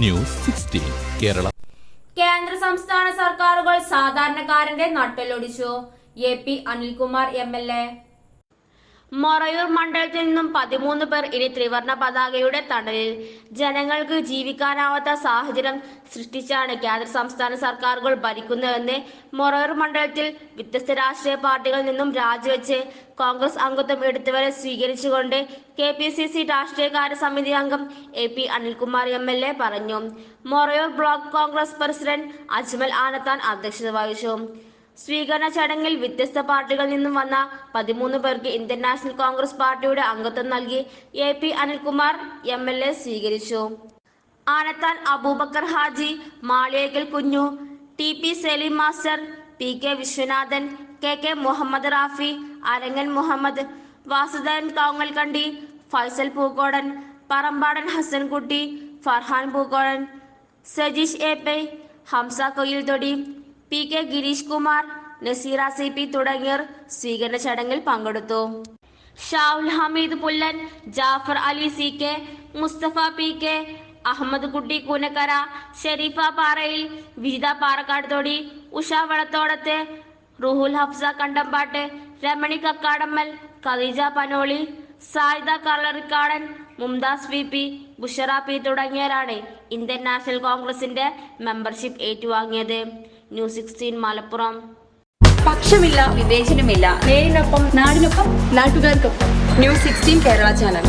News 16 Kerala. കേന്ദ്ര സംസ്ഥാന സർക്കാരുകൾ സാധാരണക്കാരന്റെ നട്ടെല്ലൊടിച്ചു. AP Anilkumar MLA. മൊറയൂർ മണ്ഡലത്തിൽ നിന്നും 13 പേർ ഇനി ത്രിവർണ പതാകയുടെ തണലിൽ. ജനങ്ങൾക്ക് ജീവിക്കാനാവാത്ത സാഹചര്യം സൃഷ്ടിച്ചാണ് കേന്ദ്ര സംസ്ഥാന സർക്കാരുകൾ ഭരിക്കുന്നതെന്ന് മൊറയൂർ മണ്ഡലത്തിൽ വ്യത്യസ്ത രാഷ്ട്രീയ പാർട്ടികളിൽ നിന്നും രാജിവെച്ച് കോൺഗ്രസ് അംഗത്വം എടുത്തവരെ സ്വീകരിച്ചുകൊണ്ട് KPCC രാഷ്ട്രീയകാര്യ സമിതി അംഗം AP അനിൽകുമാർ MLA പറഞ്ഞു. മൊറയൂർ ബ്ലോക്ക് കോൺഗ്രസ് പ്രസിഡന്റ് അജ്മൽ ആനത്താൻ അധ്യക്ഷത വഹിച്ചു. സ്വീകരണ ചടങ്ങിൽ വ്യത്യസ്ത പാർട്ടികളിൽ നിന്നും വന്ന 13 പേർക്ക് ഇന്ത്യൻ നാഷണൽ കോൺഗ്രസ് പാർട്ടിയുടെ അംഗത്വം നൽകി AP അനിൽകുമാർ MLA സ്വീകരിച്ചു. Anathan Abubakar Haji, Maliyekkal Kunju, TP Saleem master, PK Viswanathan, KK Muhammad Rafi, Arangan Muhammad, Vasudevan Kangalkandi, Faisal Pookodan, Parambadan Hasankutty, Farhan Pookodan, Sajeesh AP, Hamza Koyilthodi, PK Girish Kumar, Naseera CP തുടങ്ങിയവർ സ്വീകരണ ചടങ്ങിൽ പങ്കെടുത്തു. ഷാഹുൽ ഹമീദ് പുല്ലൻ, ജാഫർ അലി CK, മുസ്തഫ PK, അഹമ്മദ് കുട്ടി കൂനക്കര, ഷെരീഫ പാറയിൽ, വിജിത പാറക്കാട്, ഉഷ വളത്തോടത്ത്, റുഹുൽ ഹഫ്സ കണ്ടമ്പാട്ട്, രമണി കക്കാടമ്മൽ, ഖദീജ പനോളി, സായിദ കളറിക്കാടൻ, മുംതാസ് VP, ബുഷറ P തുടങ്ങിയവരാണ് ഇന്ത്യൻ നാഷണൽ കോൺഗ്രസിന്റെ മെമ്പർഷിപ്പ് ഏറ്റുവാങ്ങിയത്. ന്യൂസ് 16 മലപ്പുറം. പക്ഷമില്ല, വിവേചനമില്ല. നേരിനൊപ്പം, നാടിനൊപ്പം, നാട്ടുകാർക്കൊപ്പം. News 16 Kerala channel.